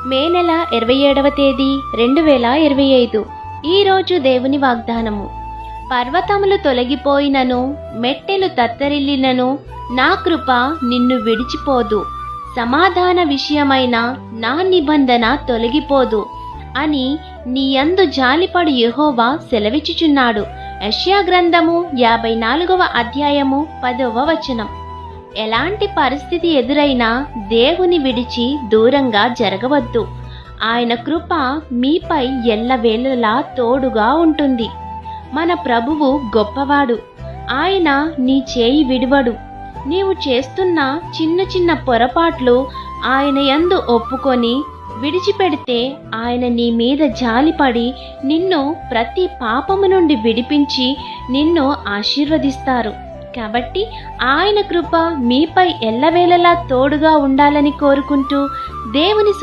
మే నెల 27వ తేదీ 2025. ఈరోజు దేవుని వాగ్దానము. పర్వతములు తొలగిపోయినను, మెట్టెలు తత్తరిల్లినను, నా కృప నిన్ను విడిచిపోదు, సమాధాన విషయమైన నా నిబంధన తొలగిపోదు అని నీయందు జాలిపడు యెహోవా సెలవిచ్చుచున్నాడు. యెషయా గ్రంథము 54వ అధ్యాయము 10వ వచనం. ఎలాంటి పరిస్థితి ఎదురైనా దేవుని విడిచి దూరంగా జరగవద్దు. ఆయన కృప మీపై ఎల్లవేళలా తోడుగా ఉంటుంది. మన ప్రభువు గొప్పవాడు. ఆయన నీ చేయి విడువడు. నీవు చేస్తున్న చిన్న చిన్న పొరపాట్లు ఆయన యందు ఒప్పుకొని విడిచిపెడితే ఆయన నీ మీద జాలిపడి నిన్ను ప్రతి పాపము నుండి విడిపించి నిన్ను ఆశీర్వదిస్తారు. కాబట్టి ఆయన కృప మీపై ఎల్లవేళలా తోడుగా ఉండాలని కోరుకుంటూ దేవుని